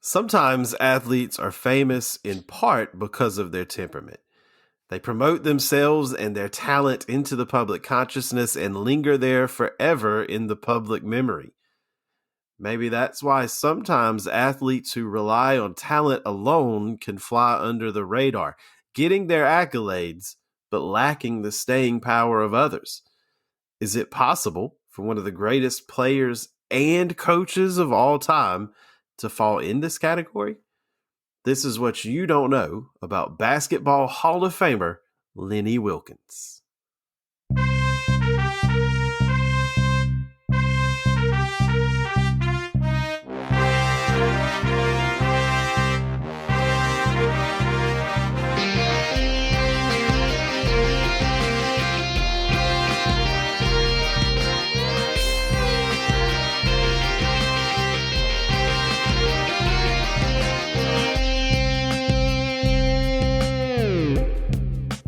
Sometimes athletes are famous in part because of their temperament. They promote themselves and their talent into the public consciousness and linger there forever in the public memory. Maybe that's why sometimes athletes who rely on talent alone can fly under the radar, getting their accolades, but lacking the staying power of others. Is it possible for one of the greatest players and coaches of all time to fall in this category? This is what you don't know about Basketball Hall of Famer Lenny Wilkens.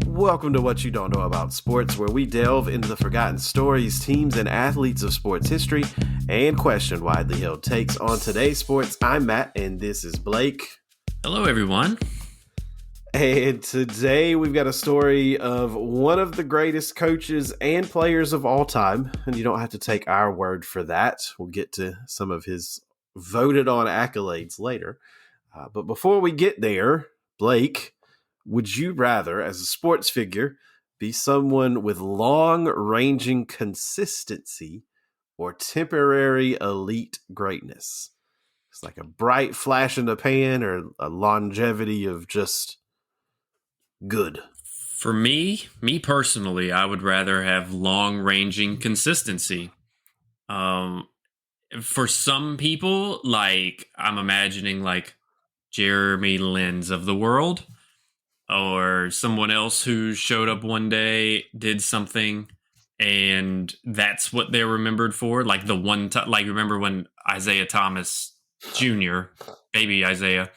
Welcome to What You Don't Know About Sports, where we delve into the forgotten stories, teams, and athletes of sports history and question widely held takes on today's sports. I'm Matt, and this is Blake. Hello, everyone. And today we've got a story of one of the greatest coaches and players of all time. And you don't have to take our word for that. We'll get to some of his voted on accolades later. But before we get there, Blake, would you rather, as a sports figure, be someone with long-ranging consistency or temporary elite greatness? It's like a bright flash in the pan or a longevity of just good. For me personally, I would rather have long-ranging consistency. For some people, like I'm imagining like Jeremy Lin's of the world, or someone else who showed up one day, did something, and that's what they're remembered for. Like the one time, like remember when Isaiah Thomas Jr., baby Isaiah,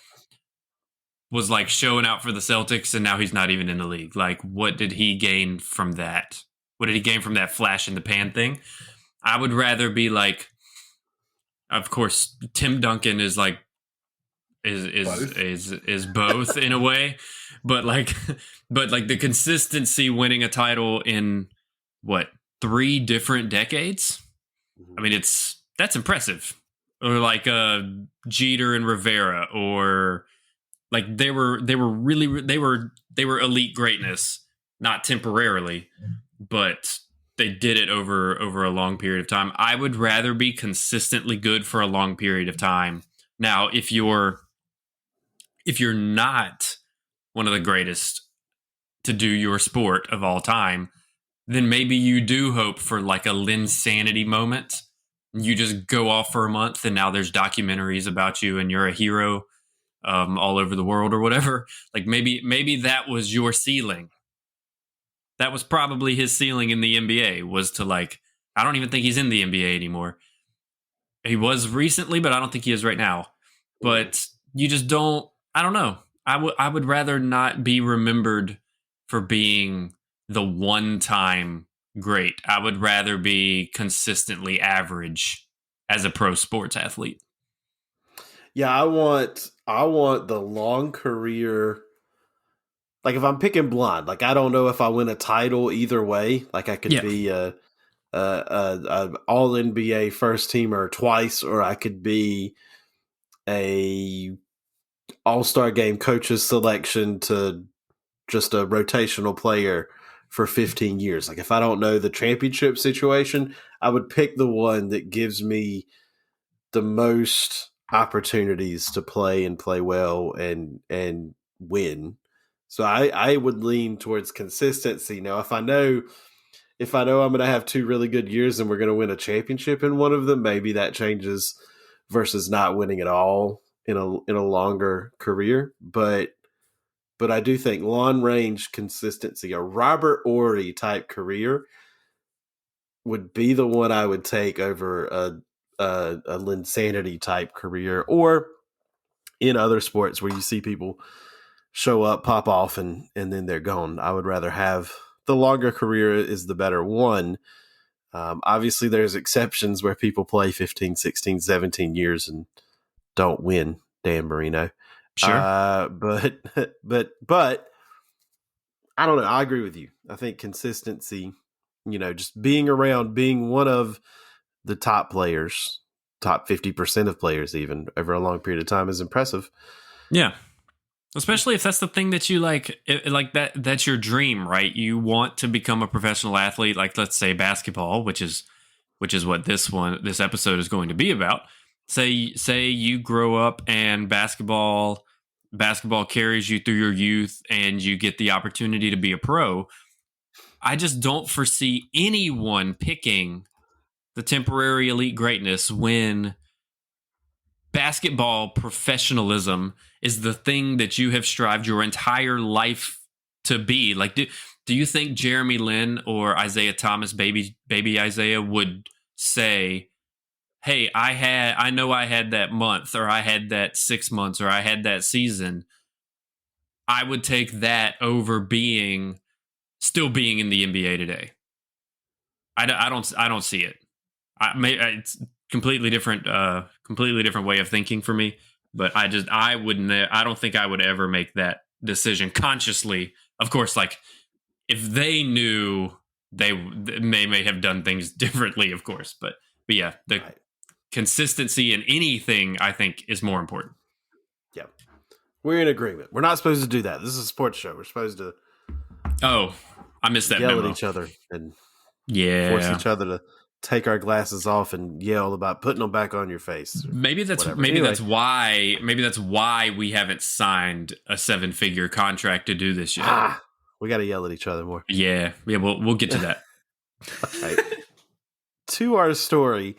was like showing out for the Celtics, and now he's not even in the league. Like, what did he gain from that? What did he gain from that flash in the pan thing? I would rather be like, of course, Tim Duncan is like, is both in a way, but like the consistency winning a title in what 3 different decades. I mean, that's impressive. Or like Jeter and Rivera, or like they were elite greatness, not temporarily, but they did it over a long period of time. I would rather be consistently good for a long period of time. Now, if you're not one of the greatest to do your sport of all time, then maybe you do hope for like a Linsanity moment. You just go off for a month, and now there's documentaries about you, and you're a hero all over the world or whatever. Like maybe that was your ceiling. That was probably his ceiling in the NBA, was to like, I don't even think he's in the NBA anymore. He was recently, but I don't think he is right now. But you just don't, I don't know. I would rather not be remembered for being the one-time great. I would rather be consistently average as a pro sports athlete. Yeah, I want the long career. Like if I'm picking blind, like I don't know if I win a title either way. Like I could be a all NBA first teamer twice, or I could be a all-star game coaches selection to just a rotational player for 15 years. Like if I don't know the championship situation, I would pick the one that gives me the most opportunities to play and play well and win. So I would lean towards consistency. Now, if I know I'm going to have 2 really good years and we're going to win a championship in one of them, maybe that changes versus not winning at all in a longer career. But I do think long range consistency, a Robert Horry type career, would be the one I would take over a Linsanity type career, or in other sports where you see people show up, pop off, and then they're gone. I would rather have the longer career is the better one. Obviously, there's exceptions where people play 15, 16, 17 years and don't win Dan Marino. Sure. But but I don't know. I agree with you. I think consistency, just being around, being one of the top players, top 50% of players, even over a long period of time, is impressive. Yeah. Especially if that's the thing that you like, that's your dream, right? You want to become a professional athlete, like let's say basketball, which is what this episode is going to be about. Say you grow up and basketball carries you through your youth and you get the opportunity to be a pro. I just don't foresee anyone picking the temporary elite greatness when basketball professionalism is the thing that you have strived your entire life to be. Like, do you think Jeremy Lin or Isaiah Thomas, baby Isaiah, would say, hey, I know I had that month, or I had that 6 months, or I had that season. I would take that over still being in the NBA today. I don't see it. It's completely different way of thinking for me. But I wouldn't. I don't think I would ever make that decision consciously. Of course, like if they knew, they may have done things differently. Of course, but yeah, the consistency in anything I think is more important. Yeah, we're in agreement. We're not supposed to do that. This is a sports show. We're supposed to. Oh, I missed that. Yell memo. at each other and force each other to take our glasses off and yell about putting them back on your face. Maybe that's why we haven't signed a 7-figure contract to do this yet. We got to yell at each other more. Yeah. We'll get to that. Right. To our story,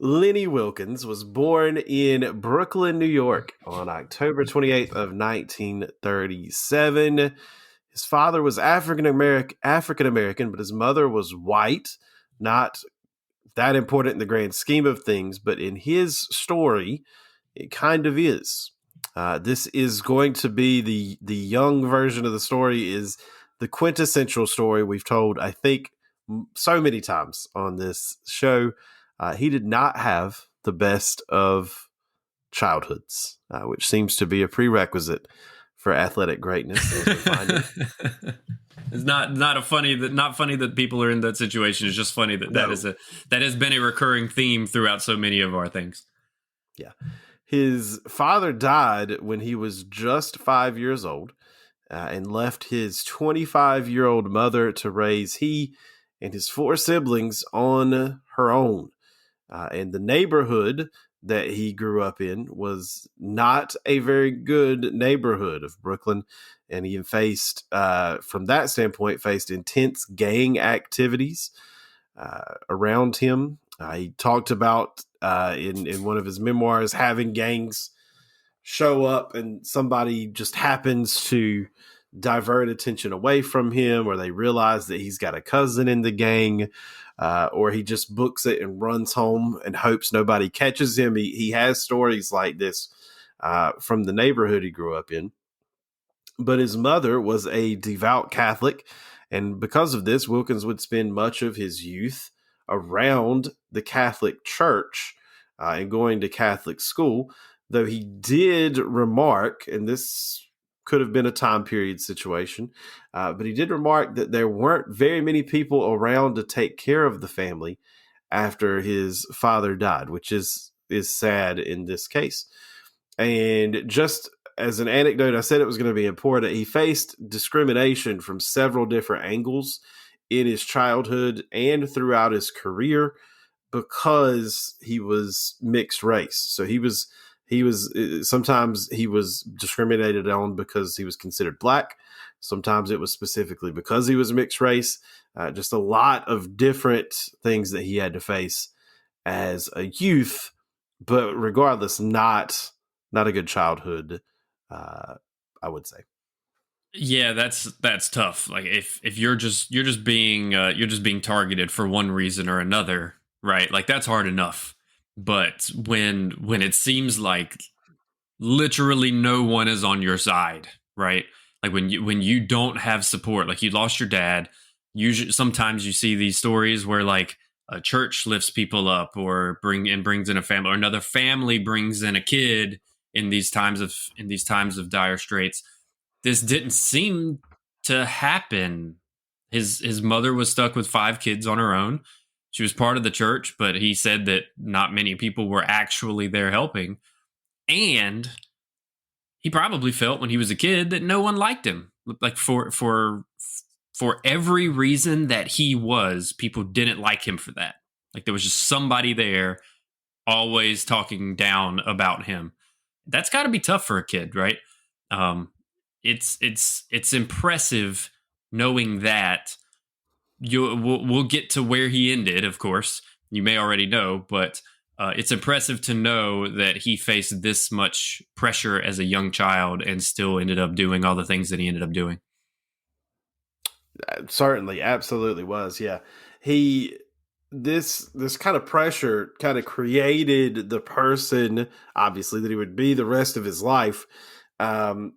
Lenny Wilkens was born in Brooklyn, New York on October 28th of 1937. His father was African American, but his mother was white. Not that important in the grand scheme of things, but in his story, it kind of is. This is going to be the young version of the story, is the quintessential story we've told, I think, so many times on this show. He did not have the best of childhoods, which seems to be a prerequisite for athletic greatness. It's not funny that people are in that situation. It's just funny that has been a recurring theme throughout so many of our things. Yeah. His father died when he was just 5 years old, and left his 25-year-old mother to raise he and his 4 siblings on her own. And the neighborhood that he grew up in was not a very good neighborhood of Brooklyn. And he faced, from that standpoint, intense gang activities around him. He talked about in one of his memoirs having gangs show up and somebody just happens to divert attention away from him, or they realize that he's got a cousin in the gang, or he just books it and runs home and hopes nobody catches him. He has stories like this from the neighborhood he grew up in. But his mother was a devout Catholic, and because of this, Wilkens would spend much of his youth around the Catholic Church and going to Catholic school, though he did remark, and this could have been a time period situation, but he did remark that there weren't very many people around to take care of the family after his father died, which is sad in this case. And just as an anecdote, I said it was going to be important. He faced discrimination from several different angles in his childhood and throughout his career because he was mixed race. So he was sometimes he was discriminated on because he was considered black. Sometimes it was specifically because he was mixed race. Just a lot of different things that he had to face as a youth, but regardless, not a good childhood, I would say. Yeah, that's tough. Like if you're just being targeted for one reason or another, right? Like that's hard enough. But when it seems like literally no one is on your side, right? Like when you don't have support, like you lost your dad. Usually, sometimes you see these stories where like a church lifts people up or brings in a family, or another family brings in a kid in these times of dire straits. This didn't seem to happen. His mother was stuck with 5 kids on her own. She was part of the church, but he said that not many people were actually there helping. And he probably felt when he was a kid that no one liked him. Like for every reason that he was, people didn't like him for that. Like there was just somebody there always talking down about him. That's got to be tough for a kid, right? It's impressive knowing that we'll get to where he ended. Of course, you may already know, but it's impressive to know that he faced this much pressure as a young child and still ended up doing all the things that he ended up doing. Certainly, absolutely was. Yeah, he this kind of pressure kind of created the person, obviously, that he would be the rest of his life. Um,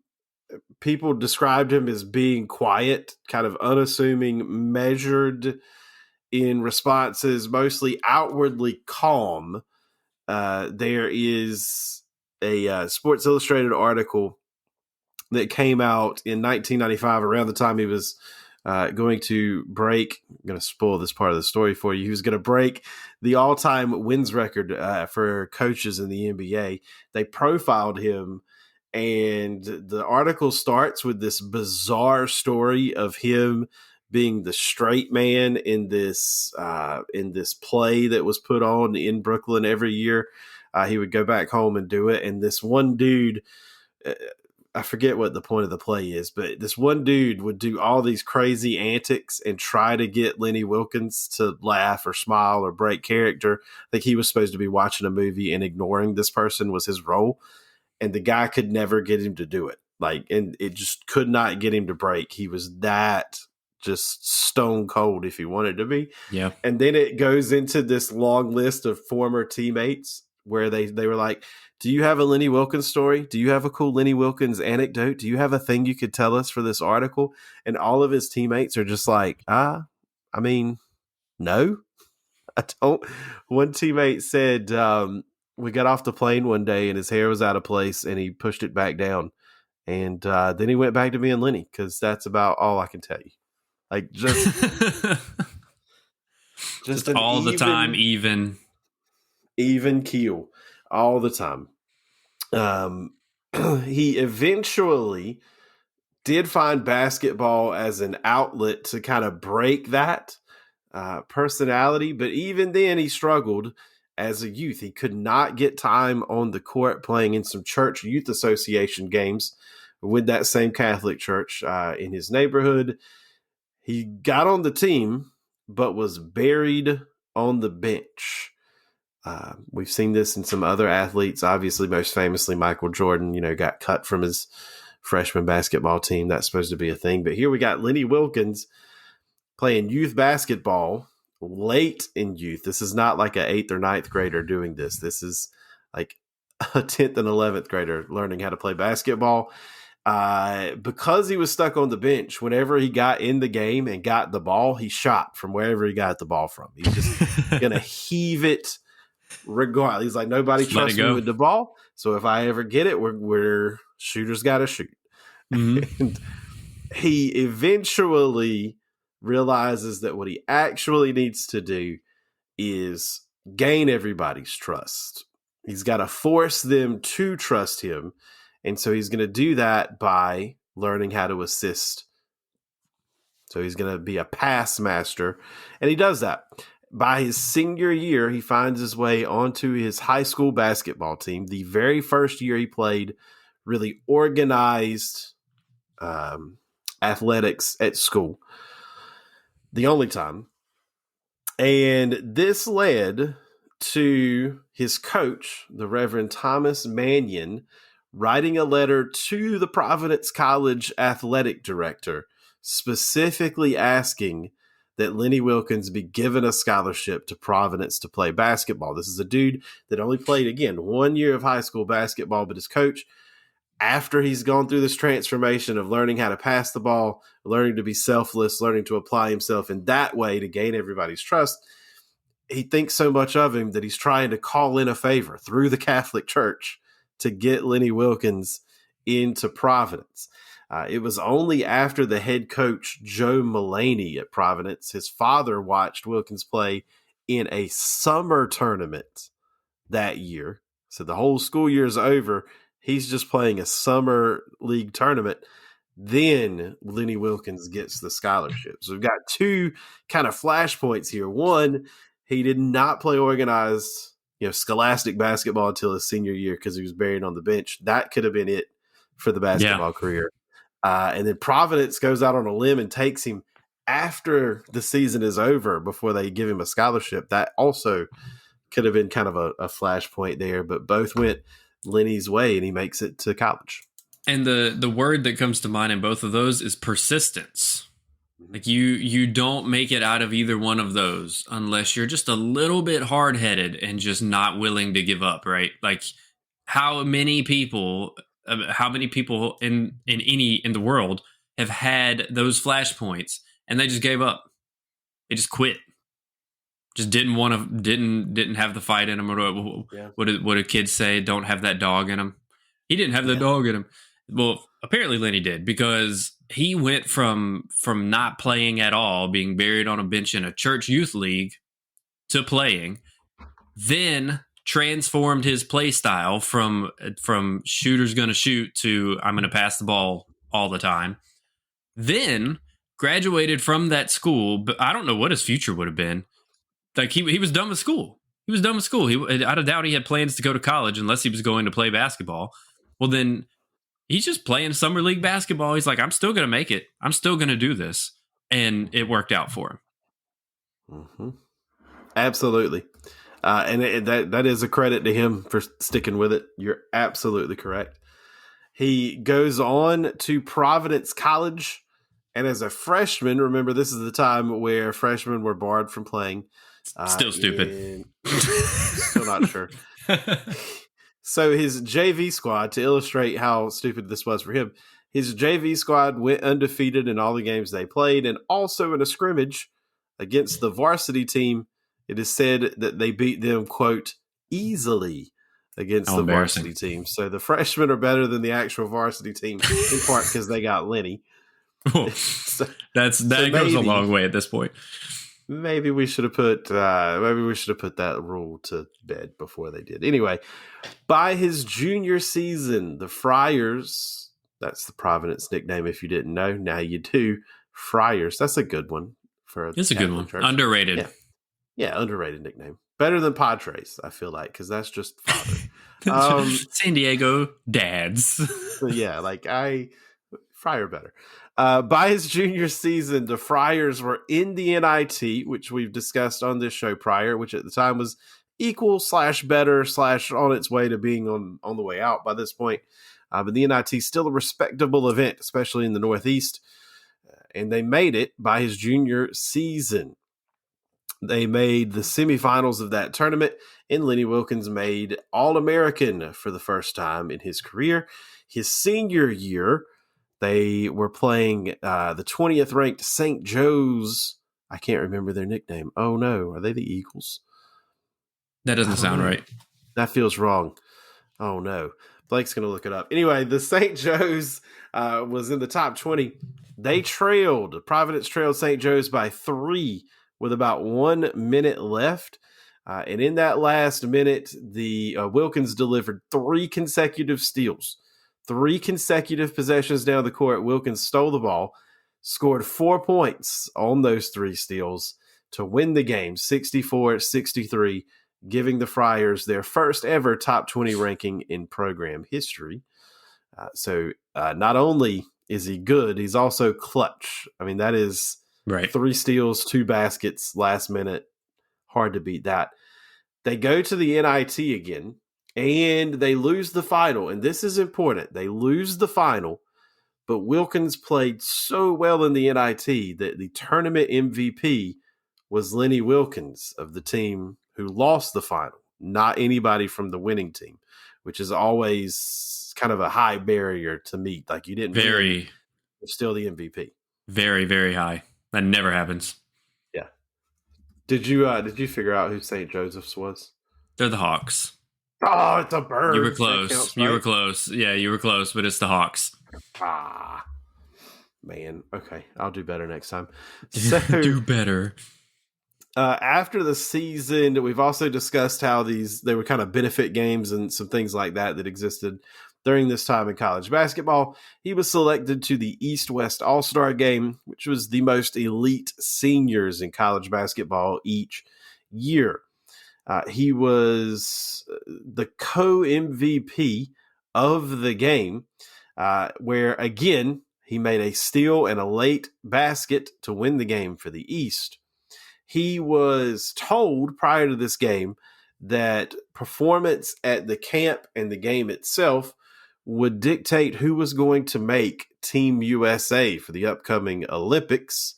People described him as being quiet, kind of unassuming, measured in responses, mostly outwardly calm. There is a Sports Illustrated article that came out in 1995, around the time he was going to break. I'm going to spoil this part of the story for you. He was going to break the all-time wins record for coaches in the NBA. They profiled him, and the article starts with this bizarre story of him being the straight man in this play that was put on in Brooklyn every year. He would go back home and do it, and this one dude. I forget what the point of the play is, but this one dude would do all these crazy antics and try to get Lenny Wilkens to laugh or smile or break character. I think he was supposed to be watching a movie and ignoring this person was his role. And the guy could never get him to do it. And it just could not get him to break. He was that just stone cold if he wanted to be. Yeah. And then it goes into this long list of former teammates where they were like, do you have a Lenny Wilkens story? Do you have a cool Lenny Wilkens anecdote? Do you have a thing you could tell us for this article? And all of his teammates are just like, no. I don't. One teammate said we got off the plane one day and his hair was out of place and he pushed it back down. And then he went back to being Lenny, because that's about all I can tell you. Like just all the time, even keel all the time. He eventually did find basketball as an outlet to kind of break that personality, but even then he struggled as a youth. He could not get time on the court playing in some church youth association games with that same Catholic church in his neighborhood. He got on the team, but was buried on the bench. We've seen this in some other athletes. Obviously, most famously, Michael Jordan, got cut from his freshman basketball team. That's supposed to be a thing. But here we got Lenny Wilkens playing youth basketball late in youth. This is not like an 8th or 9th grader doing this. This is like a 10th and 11th grader learning how to play basketball. Because he was stuck on the bench, whenever he got in the game and got the ball, he shot from wherever he got the ball from. He's just going to heave it regardless. He's like, nobody trusts me with the ball, so if I ever get it, we're shooters got to shoot. Mm-hmm. And he eventually realizes that what he actually needs to do is gain everybody's trust. He's got to force them to trust him, and so he's going to do that by learning how to assist. So he's going to be a pass master, and he does that. By his senior year, he finds his way onto his high school basketball team. The very first year he played really organized athletics at school. The only time. And this led to his coach, the Reverend Thomas Mannion, writing a letter to the Providence College athletic director, specifically asking that Lenny Wilkens be given a scholarship to Providence to play basketball. This is a dude that only played, again, 1 year of high school basketball, but his coach, after he's gone through this transformation of learning how to pass the ball, learning to be selfless, learning to apply himself in that way to gain everybody's trust, he thinks so much of him that he's trying to call in a favor through the Catholic Church to get Lenny Wilkens into Providence. It was only after the head coach, Joe Mullaney at Providence, his father watched Wilkens play in a summer tournament that year. So the whole school year is over. He's just playing a summer league tournament. Then Lenny Wilkens gets the scholarship. So we've got two kind of flashpoints here. One, he did not play organized, scholastic basketball until his senior year because he was buried on the bench. That could have been it for the basketball career. And then Providence goes out on a limb and takes him after the season is over before they give him a scholarship. That also could have been kind of a flashpoint there, but both went Lenny's way and he makes it to college. And the word that comes to mind in both of those is persistence. Like you don't make it out of either one of those unless you're just a little bit hard-headed and just not willing to give up, right? Like how many people in the world have had those flashpoints and they just gave up. They just quit. Just didn't have the fight in them. What do kids say? Don't have that dog in them. He didn't have the dog in him. Well, apparently Lenny did, because he went from not playing at all, being buried on a bench in a church youth league, to playing, then transformed his play style from shooter's going to shoot to I'm going to pass the ball all the time. Then graduated from that school, but I don't know what his future would have been. Like he was done with school. He was done with school. I doubt he had plans to go to college unless he was going to play basketball. Well, then he's just playing summer league basketball. He's like, I'm still going to make it. I'm still going to do this. And it worked out for him. Mm-hmm. Absolutely. And that is a credit to him for sticking with it. You're absolutely correct. He goes on to Providence College. And as a freshman, remember, this is the time where freshmen were barred from playing. Still stupid. Still not sure. So his JV squad, to illustrate how stupid this was for him, his JV squad went undefeated in all the games they played, and also in a scrimmage against the varsity team, it is said that they beat them, quote, easily against the varsity team. So the freshmen are better than the actual varsity team, in part because they got Lenny. That goes a long way at this point. Maybe we should have put that rule to bed before they did. Anyway, by his junior season, the Friars, that's the Providence nickname if you didn't know, now you do. Friars, that's a good one for it's a good one. Church. Underrated. Yeah, underrated nickname. Better than Padres, I feel like, because that's just father. San Diego dads. Friar better. By his junior season, the Friars were in the NIT, which we've discussed on this show prior, which at the time was equal / better / on its way to being on the way out by this point. But the NIT is still a respectable event, especially in the Northeast. And they made it by his junior season. They made the semifinals of that tournament, and Lenny Wilkens made All-American for the first time in his career. His senior year, they were playing the 20th ranked St. Joe's. I can't remember their nickname. Oh, no. Are they the Eagles? That doesn't sound right. That feels wrong. Oh, no. Blake's going to look it up. Anyway, the St. Joe's was in the top 20. Providence trailed St. Joe's by 3 with about 1 minute left. And in that last minute, the Wilkens delivered 3 consecutive steals. 3 consecutive possessions down the court. Wilkens stole the ball, scored 4 points on those 3 steals to win the game, 64-63, giving the Friars their first ever top 20 ranking in program history. So not only is he good, he's also clutch. I mean, that is right. 3 steals, 2 baskets, last minute. Hard to beat that. They go to the NIT again, and they lose the final. And this is important. They lose the final, but Wilkens played so well in the NIT that the tournament MVP was Lenny Wilkens of the team who lost the final, not anybody from the winning team, which is always kind of a high barrier to meet. Like you didn't win, you're still the MVP. Very, very high. That never happens. Yeah. Did you figure out who St. Joseph's was? They're the Hawks. Oh, it's a You were bird. That close. counts, You were right? close. Yeah, you were close, but it's the Hawks. Ah, man. Okay, I'll do better next time. So, Do better. after the season, we've also discussed how they were kind of benefit games and some things like that existed during this time in college basketball. He was selected to the East-West All-Star Game, which was the most elite seniors in college basketball each year. He was the co-MVP of the game, where, again, he made a steal and a late basket to win the game for the East. He was told prior to this game that performance at the camp and the game itself would dictate who was going to make Team USA for the upcoming Olympics.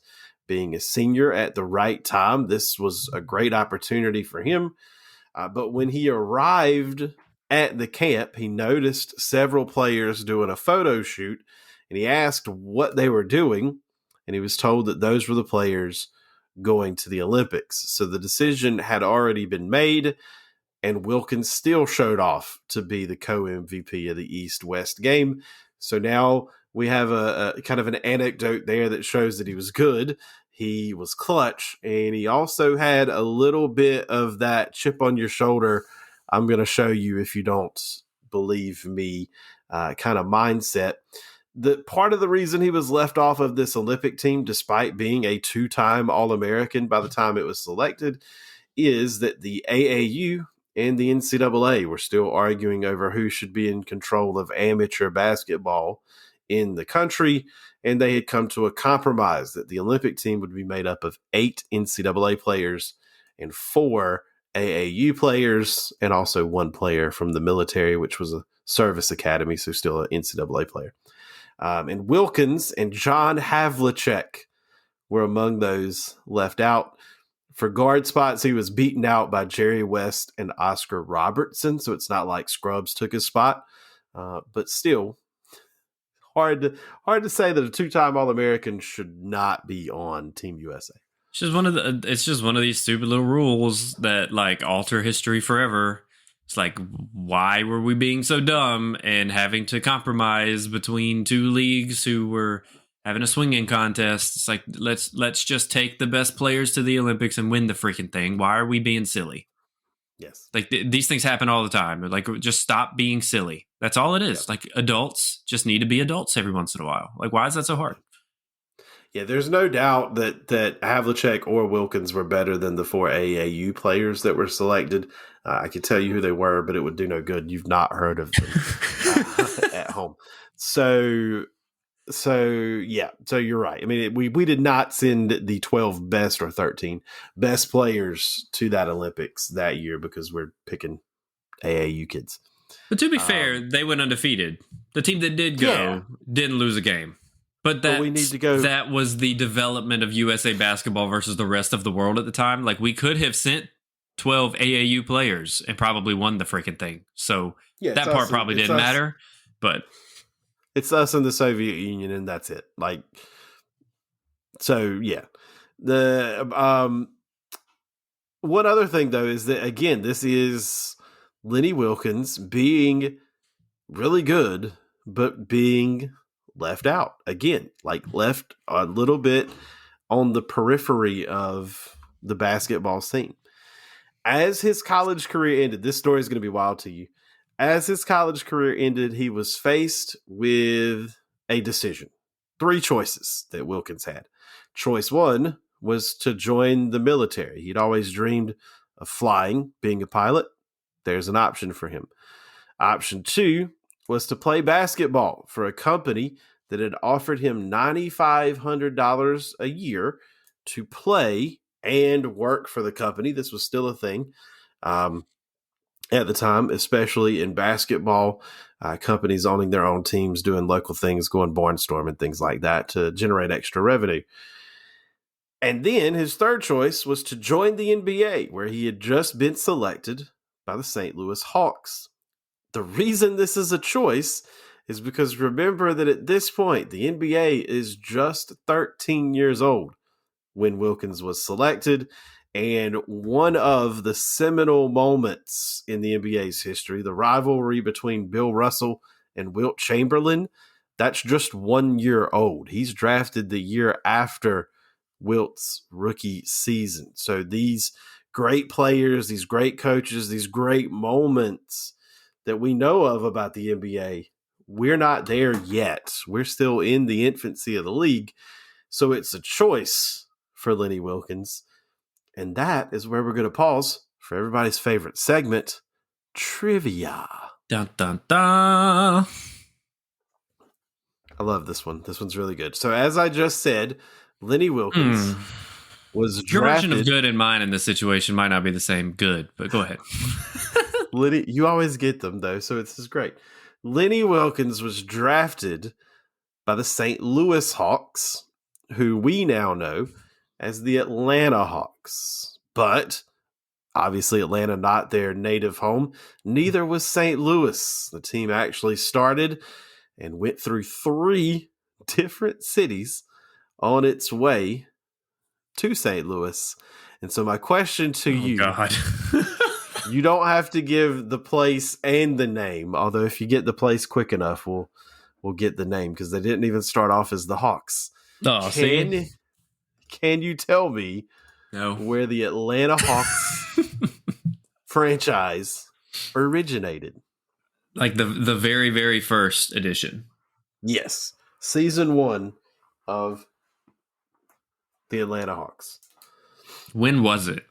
Being a senior at the right time, this was a great opportunity for him. But when he arrived at the camp, he noticed several players doing a photo shoot, and he asked what they were doing, and he was told that those were the players going to the Olympics. So the decision had already been made, and Wilkens still showed off to be the co-MVP of the East-West game. So now we have a kind of an anecdote there that shows that he was good. He was clutch, and he also had a little bit of that chip on your shoulder, I'm going to show you if you don't believe me, kind of mindset. The part of the reason he was left off of this Olympic team, despite being a 2-time All-American by the time it was selected, is that the AAU and the NCAA were still arguing over who should be in control of amateur basketball in the country, and they had come to a compromise that the Olympic team would be made up of 8 NCAA players and 4 AAU players, and also 1 player from the military, which was a service academy, so still an NCAA player. And Wilkens and John Havlicek were among those left out. For guard spots, he was beaten out by Jerry West and Oscar Robertson, so it's not like Scrubs took his spot. But still, hard to say that a 2-time All-American should not be on Team USA. It's just one of these stupid little rules that like alter history forever. It's like, why were we being so dumb and having to compromise between 2 leagues who were having a swinging contest? It's like, let's just take the best players to the Olympics and win the freaking thing. Why are we being silly? Yes. Like these things happen all the time. Like, just stop being silly. That's all it is. Yep. Like, adults just need to be adults every once in a while. Like, why is that so hard? Yeah, there's no doubt that Havlicek or Wilkens were better than the 4 AAU players that were selected. I could tell you who they were, but it would do no good. You've not heard of them at home. So yeah, so you're right. I mean, we did not send the 12 best or 13 best players to that Olympics that year because we're picking AAU kids. But to be fair, they went undefeated. The team that did go didn't lose a game. But we need to go. That was the development of USA basketball versus the rest of the world at the time. Like, we could have sent 12 AAU players and probably won the freaking thing. So that part probably didn't matter. But it's us and the Soviet Union, and that's it. Like, so yeah. The one other thing though is that, again, this is Lenny Wilkens being really good, but being left out again, like left a little bit on the periphery of the basketball scene. As his college career ended, this story is going to be wild to you. As his college career ended, he was faced with a decision. 3 choices that Wilkens had. Choice 1 was to join the military. He'd always dreamed of flying, being a pilot. There's an option for him. Option 2 was to play basketball for a company that had offered him $9,500 a year to play and work for the company. This was still a thing at the time, especially in basketball. Companies owning their own teams, doing local things, going barnstorm and things like that to generate extra revenue. And then his third choice was to join the NBA, where he had just been selected by the St. Louis Hawks. The reason this is a choice is because remember that at this point, the NBA is just 13 years old when Wilkens was selected, And one of the seminal moments in the NBA's history, the rivalry between Bill Russell and Wilt Chamberlain, that's just 1 year old. He's drafted the year after Wilt's rookie season. So these great players, these great coaches, these great moments that we know of about the NBA, we're not there yet. We're still in the infancy of the league. So it's a choice for Lenny Wilkens. And that is where we're going to pause for everybody's favorite segment, Trivia. Dun, dun, dun. I love this one. This one's really good. So as I just said, Lenny Wilkens was drafted. Your version of good and mine in this situation might not be the same good, but go ahead. Lenny, you always get them, though, so this is great. Lenny Wilkens was drafted by the St. Louis Hawks, who we now know as the Atlanta Hawks. But obviously Atlanta not their native home. Neither was St. Louis. The team actually started and went through 3 different cities on its way to St. Louis. And so my question to you, God. you don't have to give the place and the name, although if you get the place quick enough, we'll get the name, because they didn't even start off as the Hawks. Oh, Can you tell me where the Atlanta Hawks franchise originated? Like the very, very first edition. Yes. Season 1 of the Atlanta Hawks. When was it?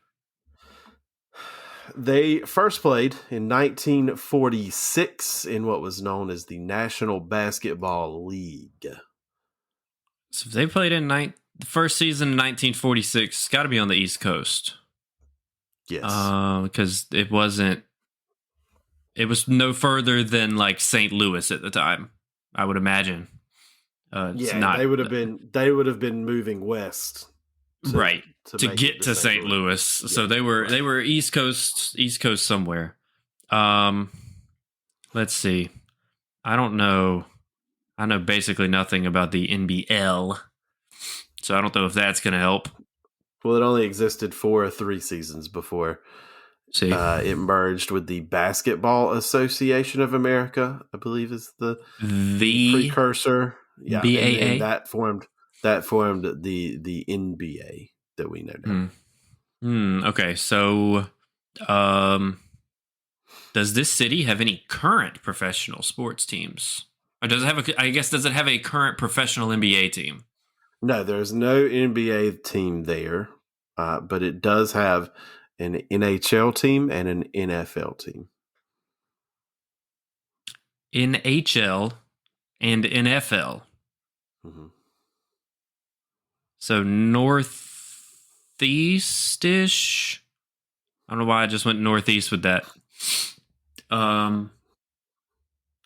They first played in 1946 in what was known as the National Basketball League. So if they played in the first season in 1946, it's got to be on the East Coast. Yes. Because it was no further than like St. Louis at the time, I would imagine. They would have been moving west. To get to St. Louis. Yeah, so they were East Coast somewhere. Let's see. I don't know. I know basically nothing about the NBL, so I don't know if that's going to help. Well, it only existed 4 or 3 seasons before it merged with the Basketball Association of America, I believe is the precursor. Yeah, BAA. And that formed the NBA that we know now. Okay, so does this city have any current professional sports teams? Or does it have a current professional NBA team? No, there's no NBA team there, but it does have an NHL team and an NFL team. NHL and NFL. Mm-hmm. So northeast-ish. I don't know why I just went northeast with that.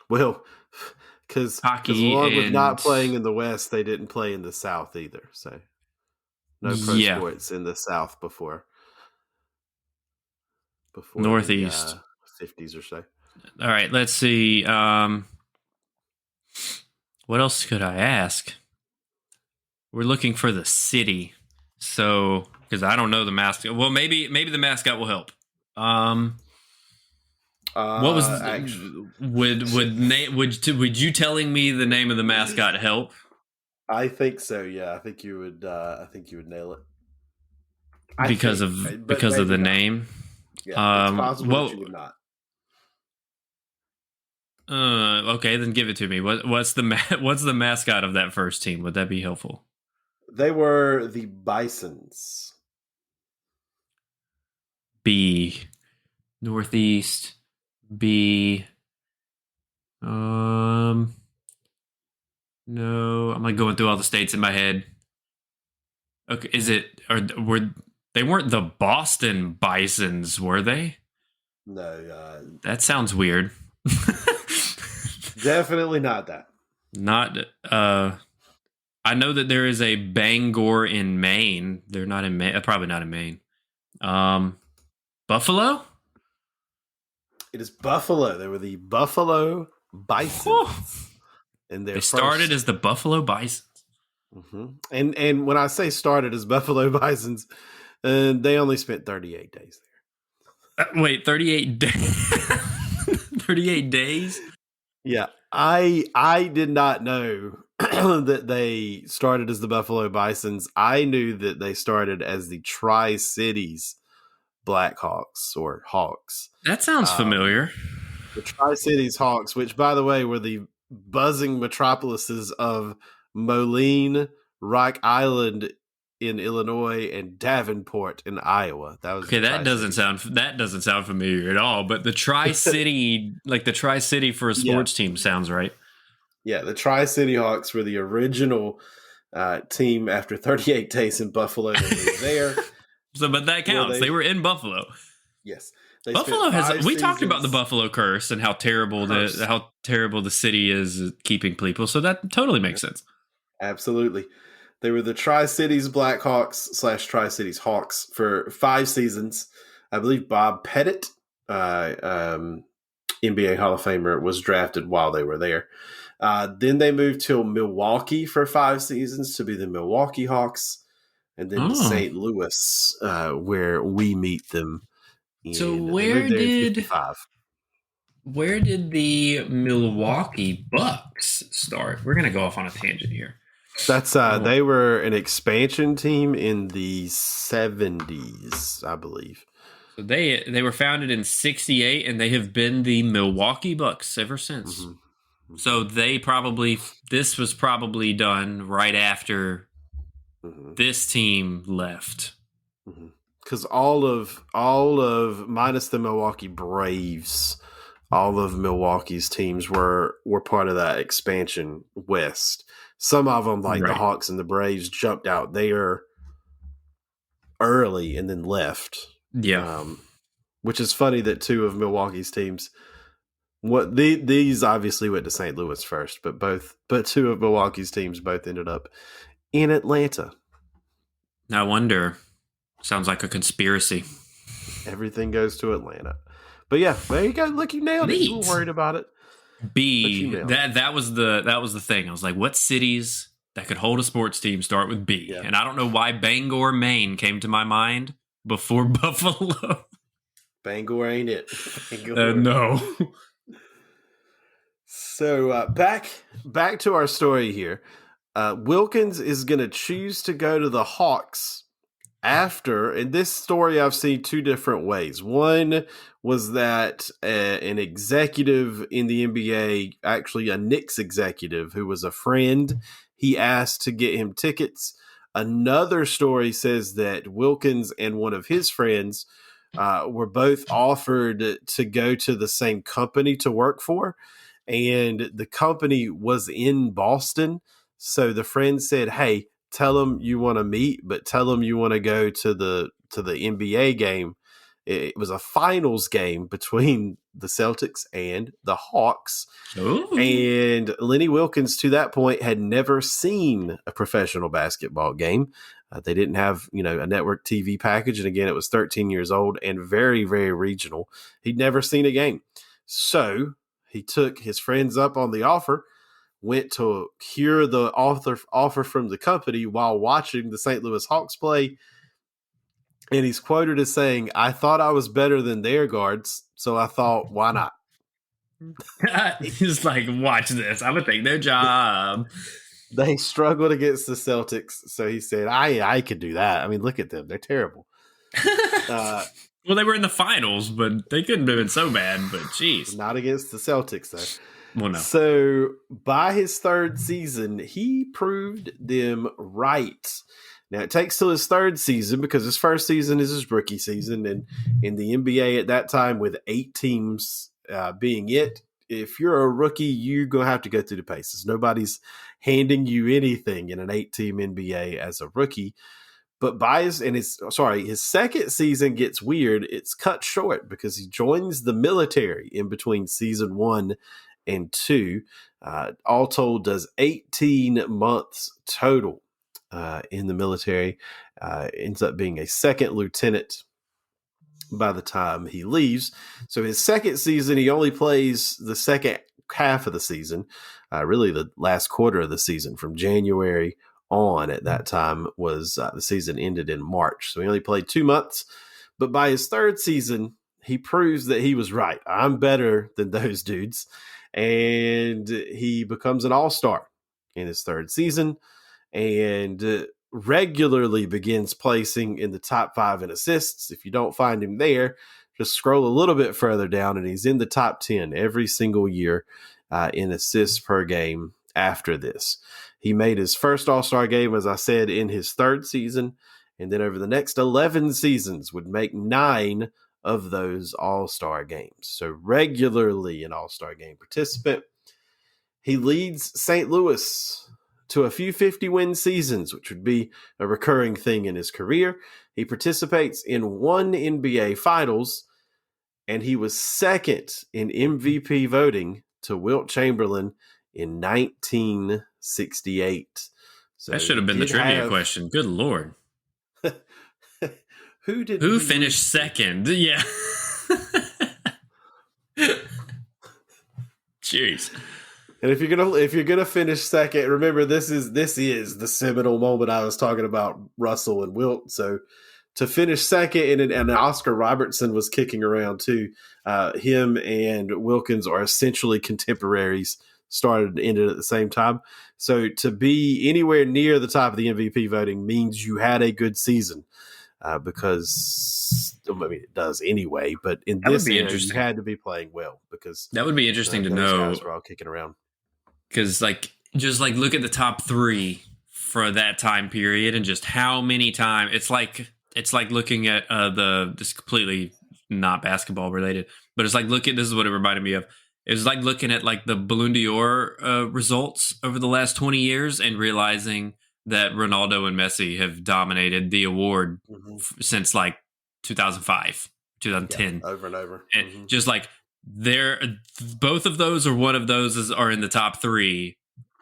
Well, because along with not playing in the West, they didn't play in the South either. So no pro sports in the South before northeast the 50s or so. All right, let's see. What else could I ask? We're looking for the city, so because I don't know the mascot. Well, maybe the mascot will help. What was would you telling me the name of the mascot help? I think so. Yeah, I think you would nail it. Because of the name. Yeah, it's possible that you would not. Okay, then give it to me. What's the mascot of that first team? Would that be helpful? They were the Bisons. B. Northeast. B. No, I'm like going through all the states in my head. Okay, they weren't the Boston Bisons, were they? No. That sounds weird. Definitely not that. I know that there is a Bangor in Maine. They're not in Maine. Probably not in Maine. Buffalo? It is Buffalo. They were the Buffalo Bisons. And they started as the Buffalo Bisons. Mm-hmm. And when I say started as Buffalo Bisons, And they only spent 38 days Wait, 38 days? 38 days? Yeah, I did not know that they started as the Buffalo Bisons. I knew that they started as the Tri-Cities Blackhawks or Hawks. That sounds familiar. The Tri-Cities Hawks, which, by the way, were the buzzing metropolises of Moline, Rock Island in Illinois, and Davenport in Iowa. That was okay. That doesn't sound familiar at all. But the Tri-City, like the Tri-City for a sports team, sounds right. Yeah, the Tri-City Hawks were the original team after 38 days in Buffalo. They were there. But that counts. They were in Buffalo. Yes. Buffalo has. We talked about the Buffalo curse and how terrible the city is at keeping people. So that totally makes sense. Absolutely. They were the Tri-Cities Blackhawks / Tri-Cities Hawks for 5 seasons. I believe Bob Pettit, NBA Hall of Famer, was drafted while they were there. Then they moved to Milwaukee for 5 seasons to be the Milwaukee Hawks, and then to St. Louis, where we meet them. So where did the Milwaukee Bucks start? We're gonna go off on a tangent here. That's they were an expansion team in the 70s, I believe. So they were founded in 68, and they have been the Milwaukee Bucks ever since. Mm-hmm. So this was probably done right after this team left. Because all of minus the Milwaukee Braves, all of Milwaukee's teams were part of that expansion west. Some of them, like the Hawks and the Braves, jumped out there early and then left. Yeah, which is funny that 2 of Milwaukee's teams. These obviously went to St. Louis first, but 2 of Milwaukee's teams both ended up in Atlanta. I wonder. Sounds like a conspiracy. Everything goes to Atlanta. But yeah, there you go. Look, you nailed it. You were worried about it. That was the thing. I was like, what cities that could hold a sports team start with B? Yeah. And I don't know why Bangor, Maine came to my mind before Buffalo. Bangor ain't it. No. So back to our story here. Wilkens is going to choose to go to the Hawks after, in this story I've seen 2 different ways. One was that an executive in the NBA, actually a Knicks executive who was a friend, he asked to get him tickets. Another story says that Wilkens and one of his friends were both offered to go to the same company to work for, and the company was in Boston. So the friend said, hey, tell them you want to meet, but tell them you want to go to the NBA game. It was a finals game between the Celtics and the Hawks. Ooh. And Lenny Wilkens, to that point, had never seen a professional basketball game. They didn't have, a network TV package. And again, it was 13 years old and very, very regional. He'd never seen a game. So he took his friends up on the offer, went to hear the offer from the company while watching the St. Louis Hawks play. And he's quoted as saying, I thought I was better than their guards, so I thought, why not? He's like, watch this. I'm going to take their job. They struggled against the Celtics, so he said, I could do that. I mean, look at them. They're terrible. Well, they were in the finals, but they couldn't have been so bad, but geez. Not against the Celtics, though. Well, no. So by his 3rd season, he proved them right. Now, it takes till his 3rd season because his 1st season is his rookie season. And in the NBA at that time, with 8 teams being it, if you're a rookie, you're going to have to go through the paces. Nobody's handing you anything in an 8-team NBA as a rookie. But his 2nd season gets weird. It's cut short because he joins the military in between season 1 and 2. All told, does 18 months total in the military. Ends up being a 2nd lieutenant by the time he leaves. So his 2nd season, he only plays the second half of the season, really the last quarter of the season, from January on at that time was the season ended in March. So he only played 2 months. But by his third season, he proves that he was right. I'm better than those dudes. And he becomes an all-star in his third season and regularly begins placing in the top 5 in assists. If you don't find him there, just scroll a little bit further down, and he's in the top 10 every single year in assists per game after this. He made his first All-Star game, as I said, in his third season, and then over the next 11 seasons would make 9 of those All-Star games. So regularly an All-Star game participant. He leads St. Louis to a few 50-win seasons, which would be a recurring thing in his career. He participates in 1 NBA Finals, and he was second in MVP voting to Wilt Chamberlain in 1968. So that should have been the trivia question. Good Lord. Who finished second? Yeah. Jeez. And if you're gonna finish second, remember this is the seminal moment I was talking about, Russell and Wilt. So to finish second, and Oscar Robertson was kicking around too. Him and Wilkens are essentially contemporaries. Started and ended at the same time. So to be anywhere near the top of the MVP voting means you had a good season. Because I mean it does anyway, but in this year you had to be playing well, because that would be interesting to know. Guys were all kicking around. Because just look at the top 3 for that time period, and just how many times it's like looking at this completely not basketball related, but it's like this is what it reminded me of. It was like looking at like the Ballon d'Or results over the last 20 years and realizing that Ronaldo and Messi have dominated the award since like 2005, 2010. Yeah, over and over. And just like both of those or one of those are in the top 3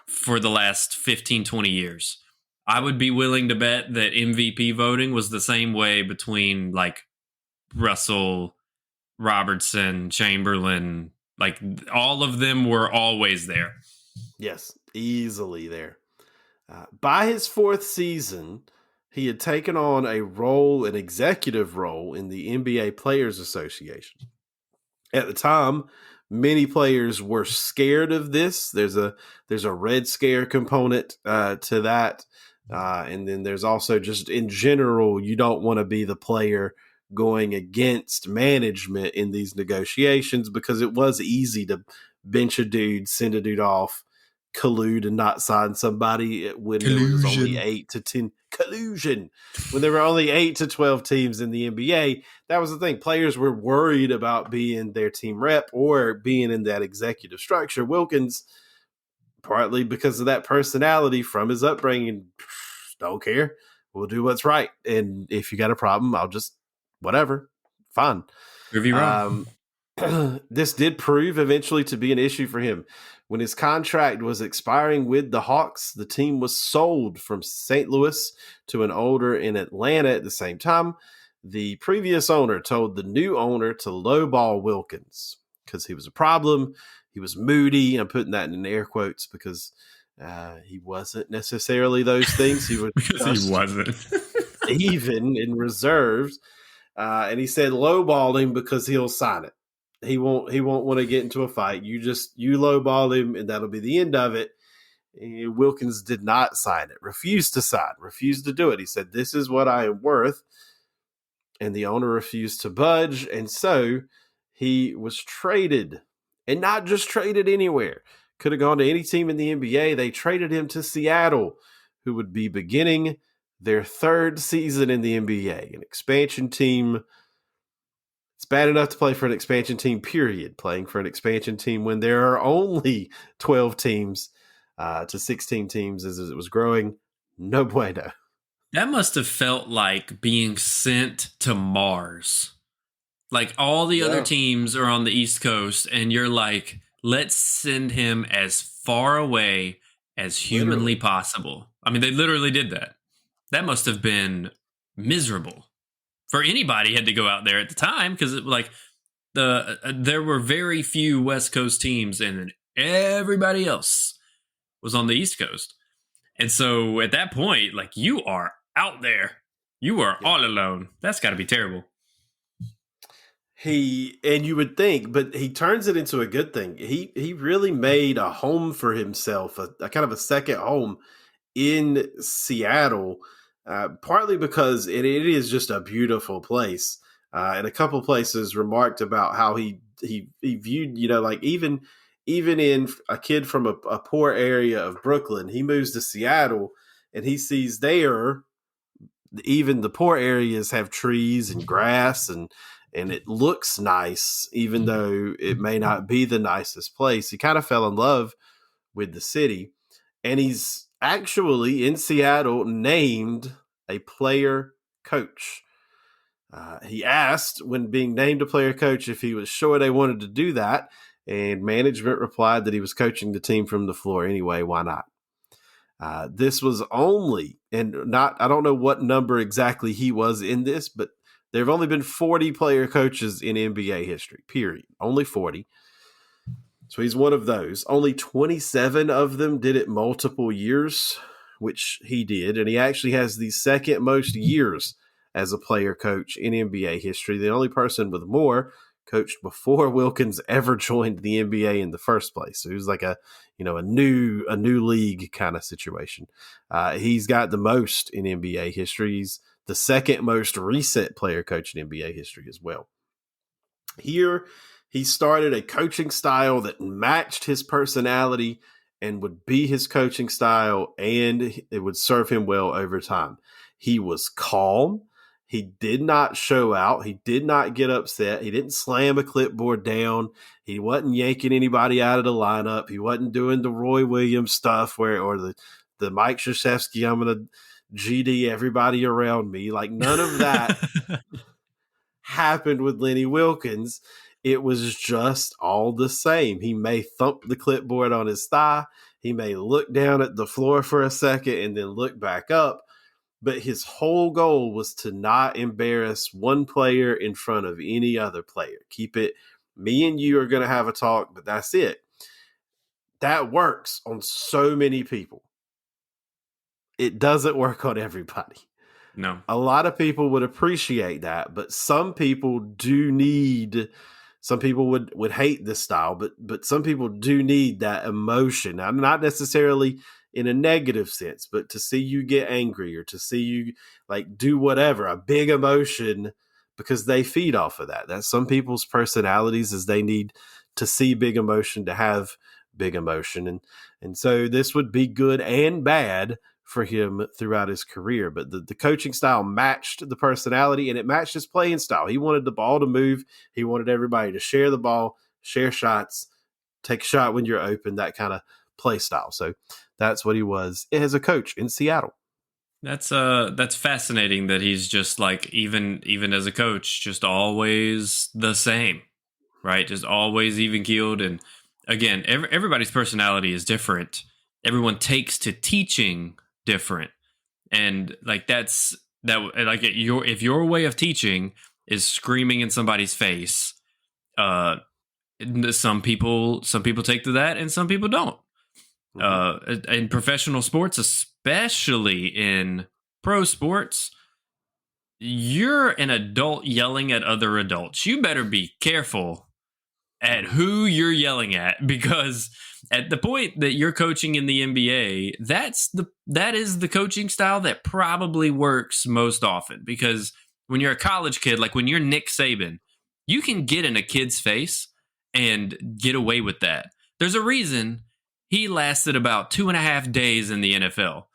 for the last 15, 20 years. I would be willing to bet that MVP voting was the same way between like Russell, Robertson, Chamberlain. Like all of them were always there. Yes, easily there. By his 4th season, he had taken on an executive role in the NBA Players Association. At the time, many players were scared of this. There's a Red Scare component to that. And then there's also just in general, you don't want to be the player going against management in these negotiations, because it was easy to bench a dude, send a dude off, collude and not sign somebody when there was only 8 to 10 collusion. When there were only 8 to 12 teams in the NBA, that was the thing. Players were worried about being their team rep or being in that executive structure. Wilkens, partly because of that personality from his upbringing, don't care. We'll do what's right. And if you got a problem, I'll just whatever. Fine. Prove you wrong. This did prove eventually to be an issue for him. When his contract was expiring with the Hawks, the team was sold from St. Louis to an owner in Atlanta at the same time. The previous owner told the new owner to lowball Wilkens because he was a problem. He was moody. I'm putting that in air quotes because he wasn't necessarily those things. He was because he wasn't even in reserves. And he said lowball him because he'll sign it. He won't want to get into a fight. You lowball him, and that'll be the end of it. And Wilkens did not sign it, refused to do it. He said, "This is what I am worth." And the owner refused to budge. And so he was traded, and not just traded anywhere. Could have gone to any team in the NBA. They traded him to Seattle, who would be beginning their 3rd season in the NBA, an expansion team. It's bad enough to play for an expansion team, period. Playing for an expansion team when there are only 12 teams to 16 teams as it was growing, no bueno. That must have felt like being sent to Mars. Like all the other teams are on the East Coast, and you're like, let's send him as far away as humanly possible. I mean, they literally did that. That must have been miserable for anybody who had to go out there at the time, because there were very few West Coast teams, and everybody else was on the East Coast. And so at that point, like, you are out there. You are Yeah. all alone. That's got to be terrible. And you would think, but he turns it into a good thing. He really made a home for himself, a kind of a second home in Seattle, partly because it is just a beautiful place. And a couple places remarked about how he viewed, like even in a kid from a poor area of Brooklyn, he moves to Seattle and he sees there even the poor areas have trees and grass and it looks nice, even though it may not be the nicest place. He kind of fell in love with the city, and he's actually in Seattle named a player coach. He asked when being named a player coach if he was sure they wanted to do that, and management replied that he was coaching the team from the floor anyway. Why not? This was only, and not, I don't know what number exactly he was in this, but there have only been 40 player coaches in NBA history, period. Only 40. So he's one of those. Only 27 of them did it multiple years, which he did. And he actually has the second most years as a player coach in NBA history. The only person with more coached before Wilkens ever joined the NBA in the first place. So he was like a new league kind of situation. He's got the most in NBA history. He's the second most recent player coach in NBA history as well. Here, he started a coaching style that matched his personality and would be his coaching style, and it would serve him well over time. He was calm. He did not show out. He did not get upset. He didn't slam a clipboard down. He wasn't yanking anybody out of the lineup. He wasn't doing the Roy Williams stuff or the Mike Krzyzewski, I'm going to GD everybody around me. Like, none of that happened with Lenny Wilkens. It was just all the same. He may thump the clipboard on his thigh. He may look down at the floor for a second and then look back up. But his whole goal was to not embarrass one player in front of any other player. Keep it, me and you are going to have a talk, but that's it. That works on so many people. It doesn't work on everybody. No. A lot of people would appreciate that, but some people would hate this style, but some people do need that emotion. Now, not necessarily in a negative sense, but to see you get angry or to see you like do whatever, a big emotion, because they feed off of that. That's some people's personalities, is they need to see big emotion to have big emotion. And so this would be good and bad for him throughout his career. But the coaching style matched the personality, and it matched his playing style. He wanted the ball to move. He wanted everybody to share the ball, share shots, take a shot when you're open, that kind of play style. So that's what he was as a coach in Seattle. That's fascinating that he's just like, even as a coach, just always the same, right? Just always even keeled. And again, everybody's personality is different. Everyone takes to teaching different, and like that's that. Like if your way of teaching is screaming in somebody's face, some people take to that, and some people don't. In professional sports, especially in pro sports, you're an adult yelling at other adults. You better be careful at who you're yelling at, because at the point that you're coaching in the NBA, that is the coaching style that probably works most often. Because when you're a college kid, like when you're Nick Saban, you can get in a kid's face and get away with that. There's a reason he lasted about 2.5 days in the NFL.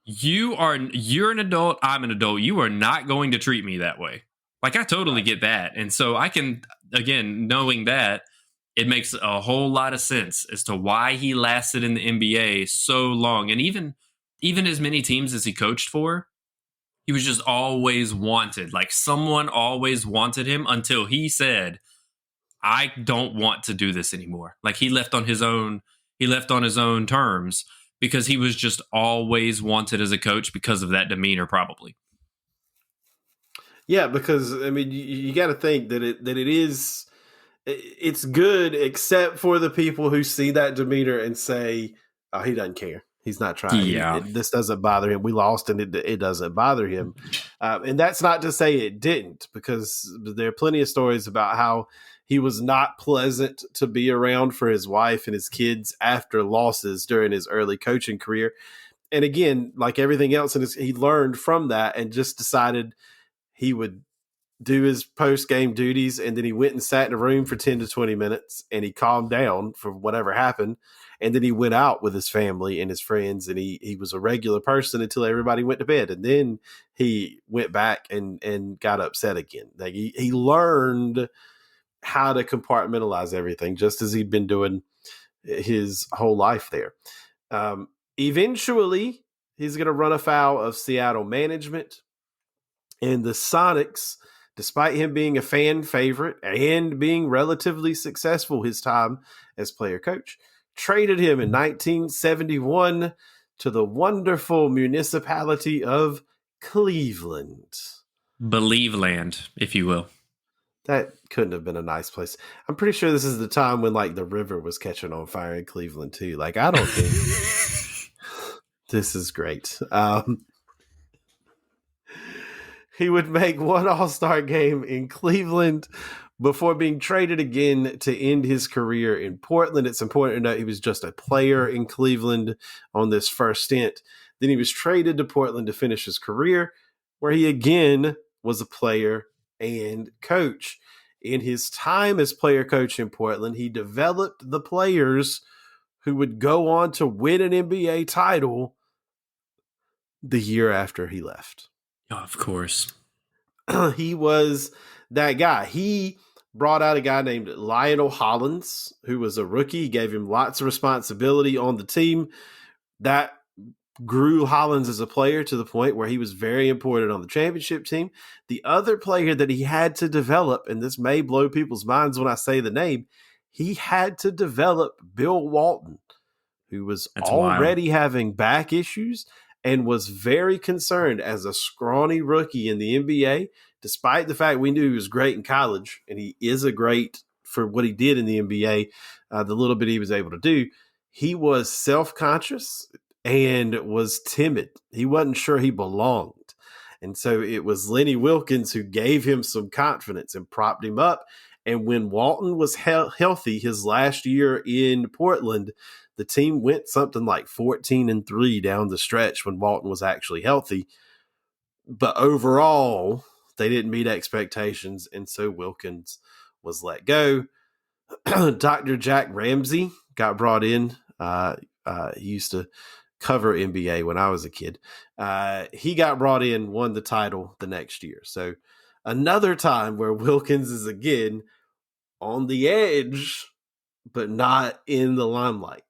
You're an adult. I'm an adult. You are not going to treat me that way. Like, I totally get that. And so I can, again, knowing that, it makes a whole lot of sense as to why he lasted in the NBA so long. And even as many teams as he coached for, he was just always wanted. Like, someone always wanted him until he said, I don't want to do this anymore. Like, he left on his own terms, because he was just always wanted as a coach because of that demeanor, probably. Yeah, because I mean, you got to think that it's good, except for the people who see that demeanor and say, "Oh, he doesn't care." He's not Yeah. trying. This doesn't bother him. We lost, and it doesn't bother him. And that's not to say it didn't, because there are plenty of stories about how he was not pleasant to be around for his wife and his kids after losses during his early coaching career. And again, like everything else, he learned from that and just decided he would do his post game duties, and then he went and sat in a room for 10 to 20 minutes, and he calmed down for whatever happened, and then he went out with his family and his friends, and he was a regular person until everybody went to bed, and then he went back and got upset again. Like he learned how to compartmentalize everything, just as he'd been doing his whole life there. Eventually he's going to run afoul of Seattle management, and the Sonics, despite him being a fan favorite and being relatively successful his time as player coach, traded him in 1971 to the wonderful municipality of Cleveland. Believe land, if you will. That couldn't have been a nice place. I'm pretty sure this is the time when like the river was catching on fire in Cleveland too. Like, I don't think this is great. He would make one All-Star game in Cleveland before being traded again to end his career in Portland. It's important to note he was just a player in Cleveland on this first stint. Then he was traded to Portland to finish his career, where he again was a player and coach. In his time as player coach in Portland, he developed the players who would go on to win an NBA title the year after he left. Oh, of course. He was that guy. He brought out a guy named Lionel Hollins, who was a rookie. He gave him lots of responsibility on the team. That grew Hollins as a player to the point where he was very important on the championship team. The other player that he had to develop, and this may blow people's minds when I say the name, he had to develop Bill Walton, who was already having back issues and was very concerned as a scrawny rookie in the NBA, despite the fact we knew he was great in college, and he is a great for what he did in the NBA, the little bit he was able to do. He was self-conscious and was timid. He wasn't sure he belonged. And so it was Lenny Wilkens who gave him some confidence and propped him up. And when Walton was healthy his last year in Portland, the team went something like 14-3 down the stretch when Walton was actually healthy. But overall, they didn't meet expectations, and so Wilkens was let go. Dr. Jack Ramsey got brought in. He used to cover NBA when I was a kid. He got brought in, won the title the next year. So another time where Wilkens is again on the edge, but not in the limelight.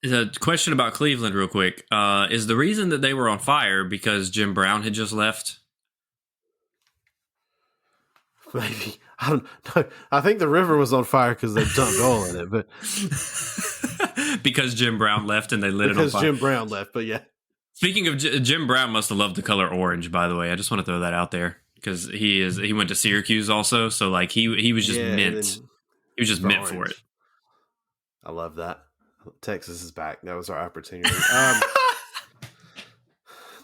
A question about Cleveland real quick. Is the reason that they were on fire because Jim Brown had just left? Maybe. I don't know. I think the river was on fire because they dumped oil in it, but because Jim Brown left and they lit it on fire. Because Jim Brown left, but yeah. Speaking of Jim Brown, must have loved the color orange. By the way, I just want to throw that out there because he went to Syracuse also, so like he was just meant. He was just meant for it. I love that. Texas is back. That was our opportunity.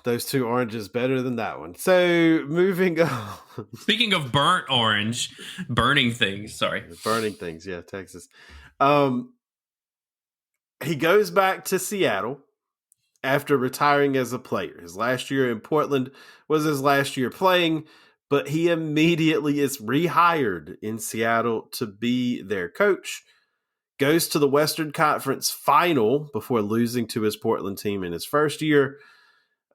Those two oranges better than that one. So moving on. Speaking of burnt orange, burning things. Sorry. Burning things. Yeah, Texas. He goes back to Seattle after retiring as a player. His last year in Portland was his last year playing, but he immediately is rehired in Seattle to be their coach. Goes to the Western Conference final before losing to his Portland team in his first year,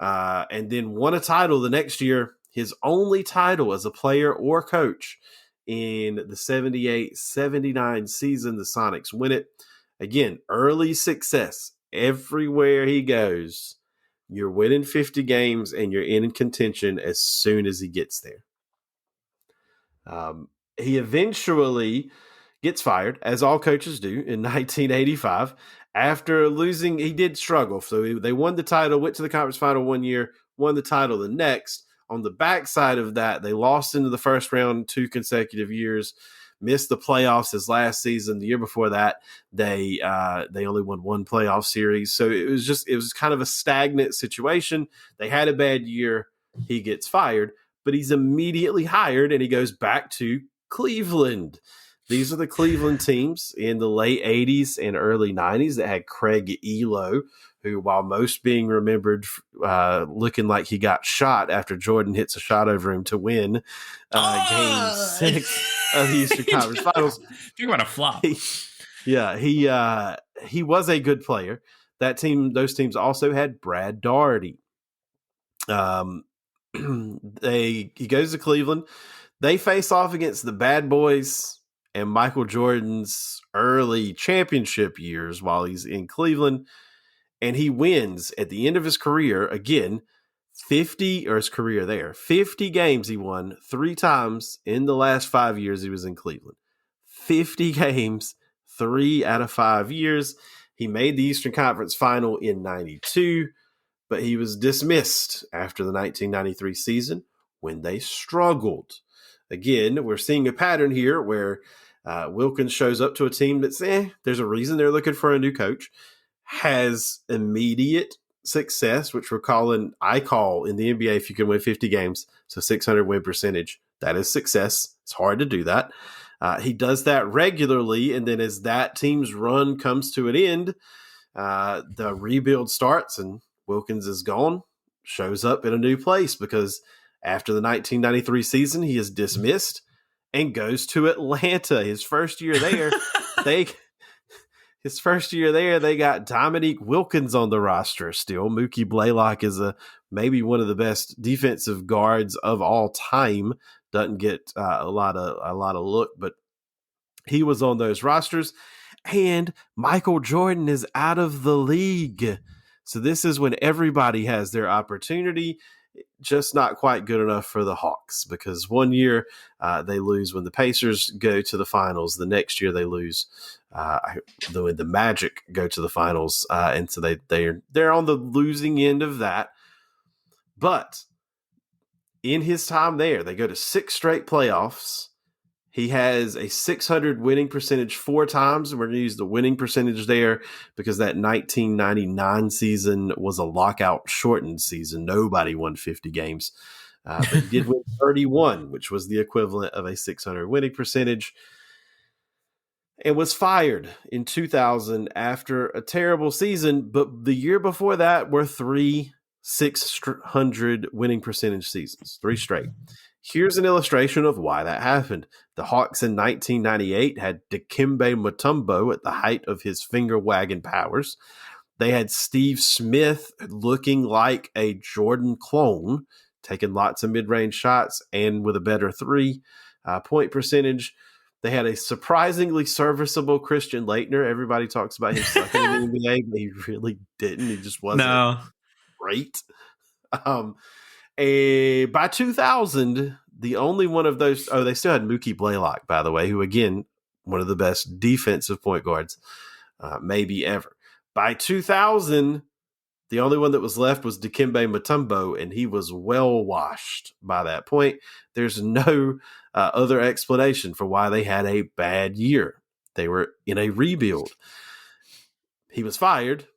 and then won a title the next year, his only title as a player or coach in the 78-79 season. The Sonics win it. Again, early success. Everywhere he goes, you're winning 50 games and you're in contention as soon as he gets there. He eventually gets fired, as all coaches do, in 1985. After losing, he did struggle. So they won the title, went to the conference final one year, won the title the next. On the backside of that, they lost into the first round 2 consecutive years. missed the playoffs his last season. The year before that, they only won one playoff series. So it was kind of a stagnant situation. They had a bad year. He gets fired, but he's immediately hired and he goes back to Cleveland. These are the Cleveland teams in the late 80s and early 90s that had Craig Elo, who, while most being remembered looking like he got shot after Jordan hits a shot over him to win Game 6 of the Eastern Conference Finals. Talk about a flop. He was a good player. Those teams also had Brad Daugherty. He goes to Cleveland. They face off against the Bad Boys and Michael Jordan's early championship years while he's in Cleveland. And he wins at the end of his career, again, 50 games he won 3 times in the last 5 years he was in Cleveland. 50 games, 3 out of 5 years. He made the Eastern Conference Final in 92, but he was dismissed after the 1993 season when they struggled. Again, we're seeing a pattern here where Wilkens shows up to a team that's, there's a reason they're looking for a new coach, has immediate success, which I call in the NBA, if you can win 50 games, so 600 win percentage, that is success. It's hard to do that. He does that regularly, and then as that team's run comes to an end, the rebuild starts, and Wilkens is gone, shows up in a new place because after the 1993 season, he is dismissed and goes to Atlanta. His first year there, they got Dominique Wilkins on the roster still. Mookie Blaylock is maybe one of the best defensive guards of all time. Doesn't get a lot of look, but he was on those rosters. And Michael Jordan is out of the league. So this is when everybody has their opportunity, just not quite good enough for the Hawks because one year they lose when the Pacers go to the finals. The next year they lose when the Magic go to the finals. And so they're on the losing end of that. But in his time there, they go to 6 straight playoffs. He has a 600 winning percentage 4 times. We're going to use the winning percentage there because that 1999 season was a lockout shortened season. Nobody won 50 games. But he did win 31, which was the equivalent of a 600 winning percentage, and was fired in 2000 after a terrible season. But the year before that were 3 600 winning percentage seasons, 3 straight. Here's an illustration of why that happened. The Hawks in 1998 had Dikembe Mutombo at the height of his finger-wagging powers. They had Steve Smith looking like a Jordan clone, taking lots of mid-range shots and with a better 3-point percentage. They had a surprisingly serviceable Christian Laettner. Everybody talks about him sucking in the NBA, but he really didn't. He just wasn't great. By 2000, the only one of those, they still had Mookie Blaylock, by the way, who, again, one of the best defensive point guards maybe ever. By 2000, the only one that was left was Dikembe Mutombo, and he was well washed by that point. There's no other explanation for why they had a bad year. They were in a rebuild. He was fired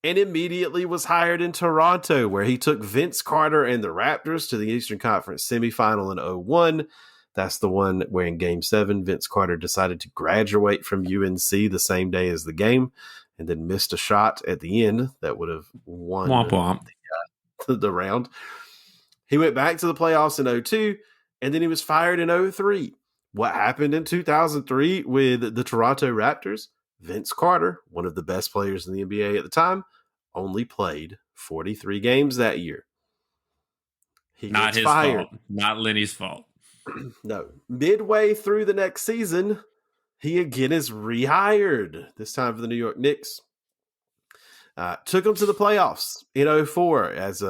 and immediately was hired in Toronto, where he took Vince Carter and the Raptors to the Eastern Conference semifinal in 2001. That's the one where in Game 7, Vince Carter decided to graduate from UNC the same day as the game and then missed a shot at the end that would have won the round. He went back to the playoffs in 2002, and then he was fired in 2003. What happened in 2003 with the Toronto Raptors? Vince Carter, one of the best players in the NBA at the time, only played 43 games that year. He Not his fault. Not Lenny's fault. No. Midway through the next season, he again is rehired, this time for the New York Knicks. Took them to the playoffs in 2004 as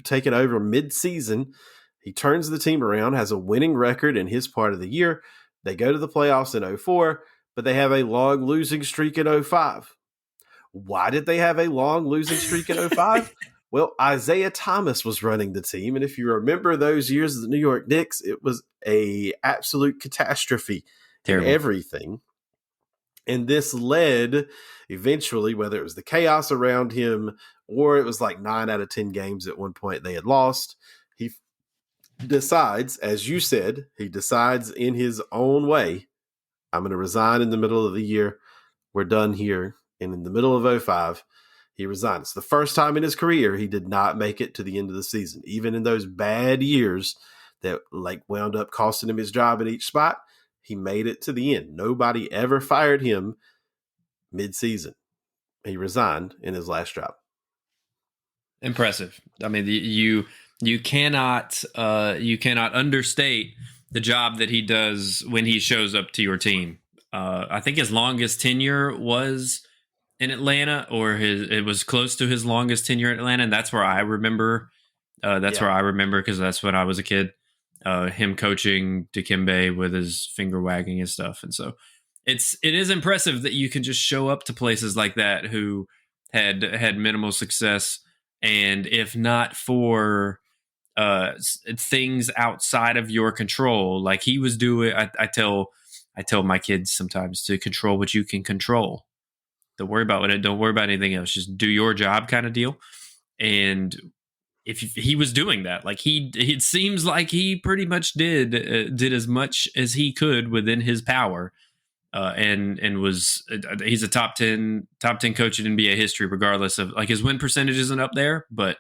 taken over mid-season. He turns the team around, has a winning record in his part of the year. They go to the playoffs in 2004, but they have a long losing streak in 2005. Why did they have a long losing streak in 2005? Well, Isaiah Thomas was running the team, and if you remember those years of the New York Knicks, it was a absolute catastrophe in Terrible. everything. And this led eventually, whether it was the chaos around him or it was like 9 out of 10 games at one point they had lost, he decides, as you said, he decides in his own way, I'm going to resign in the middle of the year. We're done here. And in the middle of 05, he resigned. It's the first time in his career he did not make it to the end of the season. Even in those bad years that like wound up costing him his job in each spot, he made it to the end. Nobody ever fired him mid-season. He resigned in his last job. Impressive. I mean, you cannot understate the job that he does when he shows up to your team. I think his longest tenure was in Atlanta, or it was close to his longest tenure in Atlanta, and that's where I remember. Where I remember, because that's when I was a kid. Him coaching Dikembe with his finger wagging and stuff, and so it is impressive that you can just show up to places like that who had minimal success, and if not for things outside of your control, like he was doing. I tell my kids sometimes to control what you can control. Don't worry about it. Don't worry about anything else. Just do your job, kind of deal. And if he was doing that, like it seems like he pretty much did as much as he could within his power, and he's a top 10 coach in NBA history, regardless of like his win percentage isn't up there, but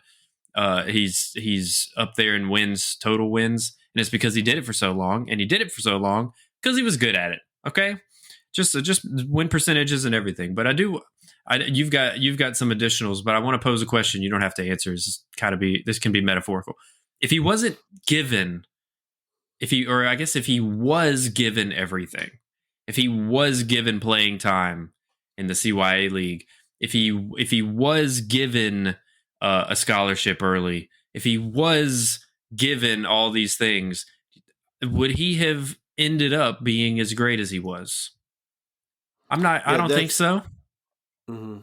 he's up there in wins, total wins, and it's because he did it for so long, and he did it for so long because he was good at it. Okay, just win percentages and everything. But you've got some additionals, but I want to pose a question. You don't have to answer. This can be metaphorical. If he wasn't given, if he was given everything, if he was given playing time in the CYA league, if he was given a scholarship early, if he was given all these things, would he have ended up being as great as he was? I don't think so. Mm-hmm.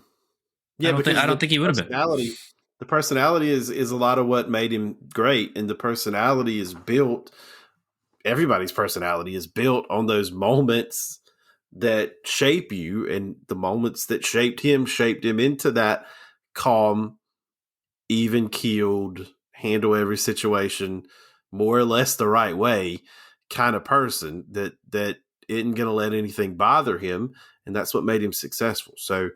Yeah, I don't think he would have been. The personality is a lot of what made him great, and the personality is built. Everybody's personality is built on those moments that shape you, and the moments that shaped him into that calm, even-keeled, handle every situation more or less the right way kind of person that isn't going to let anything bother him, and that's what made him successful. So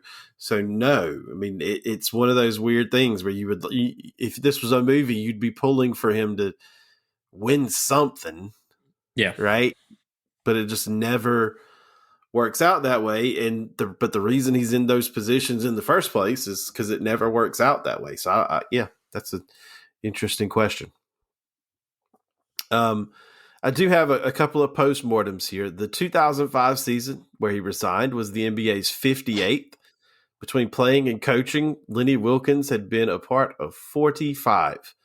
no, I mean it's one of those weird things where if this was a movie, you'd be pulling for him to win something, yeah, right? But it just never works out that way, but the reason he's in those positions in the first place is because it never works out that way. So that's an interesting question. I do have a couple of postmortems here. The 2005 season where he resigned was the NBA's 58th. Between playing and coaching, Lenny Wilkens had been a part of 45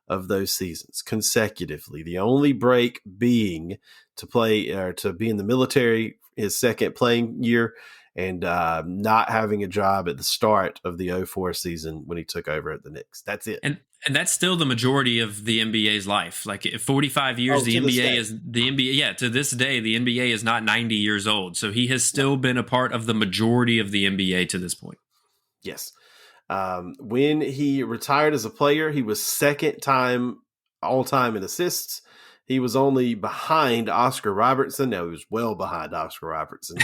of those seasons consecutively. The only break being to play or to be in the military his second playing year, and not having a job at the start of the 04 season when he took over at the Knicks. That's it. And that's still the majority of the NBA's life. Like 45 years, the NBA is the NBA. Yeah, to this day, the NBA is not 90 years old. So he has still been a part of the majority of the NBA to this point. Yes. When he retired as a player, he was second time all time in assists. He was only behind Oscar Robertson. Now, he was well behind Oscar Robertson.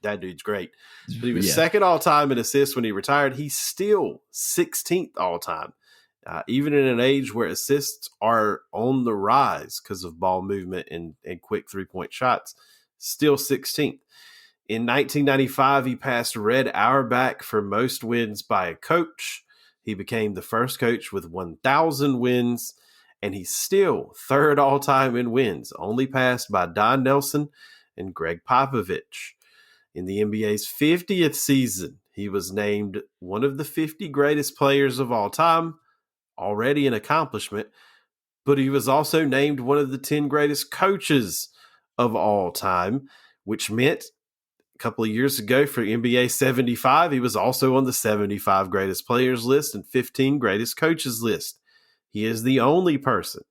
that dude's great. But he was second all time in assists when he retired. He's still 16th all time. Even in an age where assists are on the rise because of ball movement and quick three-point shots, still 16th. In 1995, he passed Red Auerbach for most wins by a coach. He became the first coach with 1,000 wins, and he's still third all-time in wins, only passed by Don Nelson and Greg Popovich. In the NBA's 50th season, he was named one of the 50 greatest players of all time, already an accomplishment, but he was also named one of the 10 greatest coaches of all time, which meant a couple of years ago for NBA 75, he was also on the 75 greatest players list and 15 greatest coaches list. He is the only person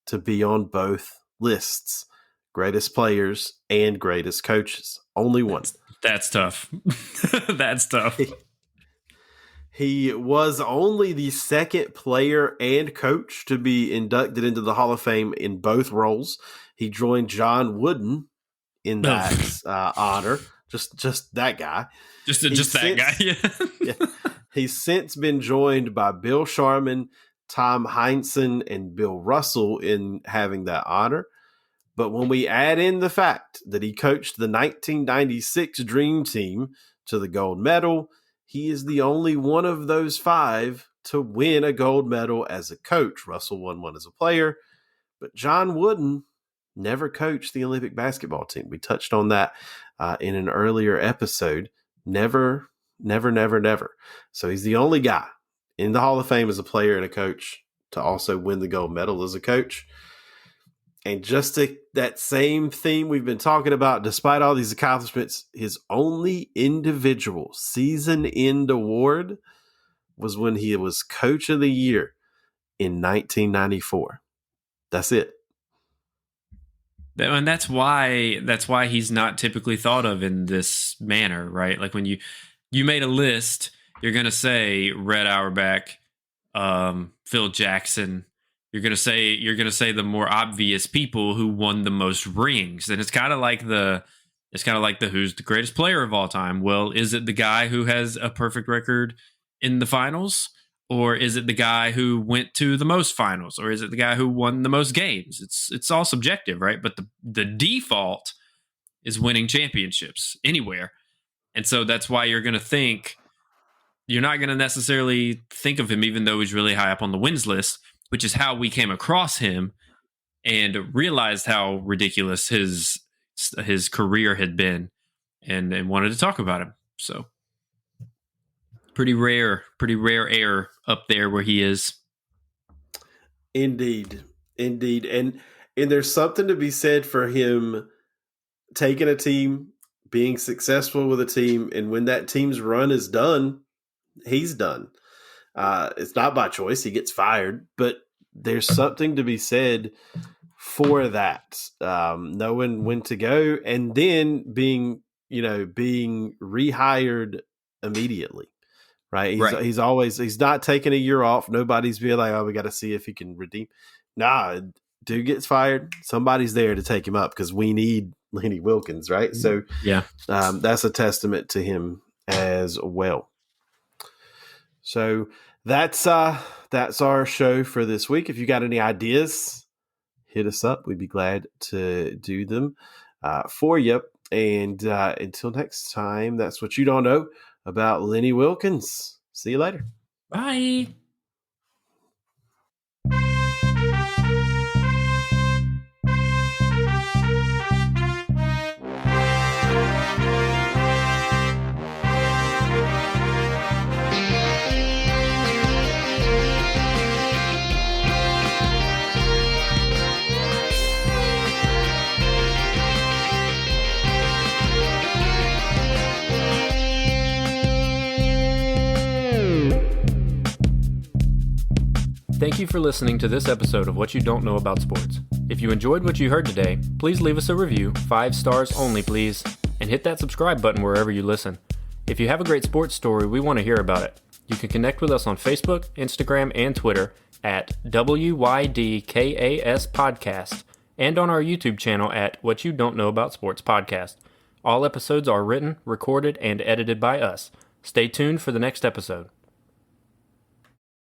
to be on both lists. greatest players, and greatest coaches. Only one. That's tough. That's tough. He was only the second player and coach to be inducted into the Hall of Fame in both roles. He joined John Wooden in that honor. Just that guy. Just that guy. Yeah. Yeah. He's since been joined by Bill Sharman, Tom Heinsohn, and Bill Russell in having that honor. But when we add in the fact that he coached the 1996 Dream Team to the gold medal, he is the only one of those five to win a gold medal as a coach. Russell won one as a player, but John Wooden never coached the Olympic basketball team. We touched on that in an earlier episode. Never. So he's the only guy in the Hall of Fame as a player and a coach to also win the gold medal as a coach. And just that same theme we've been talking about, despite all these accomplishments, his only individual season-end award was when he was Coach of the Year in 1994. That's it. And that's why he's not typically thought of in this manner, right? Like when you made a list, you're going to say Red Auerbach, Phil Jackson. You're gonna say the more obvious people who won the most rings, and it's kind of like the who's the greatest player of all time. Well, is it the guy who has a perfect record in the finals, or is it the guy who went to the most finals, or is it the guy who won the most games? It's all subjective, right? But the default is winning championships anywhere, and so that's why you're not going to necessarily think of him, even though he's really high up on the wins list, which is how we came across him and realized how ridiculous his career had been and wanted to talk about him. So pretty rare air up there where he is. Indeed. And there's something to be said for him taking a team, being successful with a team, and when that team's run is done, he's done. It's not by choice. He gets fired, but there's something to be said for that. Knowing when to go and then being rehired immediately, right? He's not taking a year off. Nobody's being like, oh, we got to see if he can redeem. Nah, dude gets fired. Somebody's there to take him up because we need Lenny Wilkens, right? So yeah, that's a testament to him as well. So that's our show for this week. If you got any ideas, hit us up. We'd be glad to do them for you. And until next time, that's what you don't know about Lenny Wilkens. See you later. Bye. Thank you for listening to this episode of What You Don't Know About Sports. If you enjoyed what you heard today, please leave us a review, 5 stars only please, and hit that subscribe button wherever you listen. If you have a great sports story, we want to hear about it. You can connect with us on Facebook, Instagram, and Twitter at WYDKAS Podcast, and on our YouTube channel at What You Don't Know About Sports Podcast. All episodes are written, recorded, and edited by us. Stay tuned for the next episode.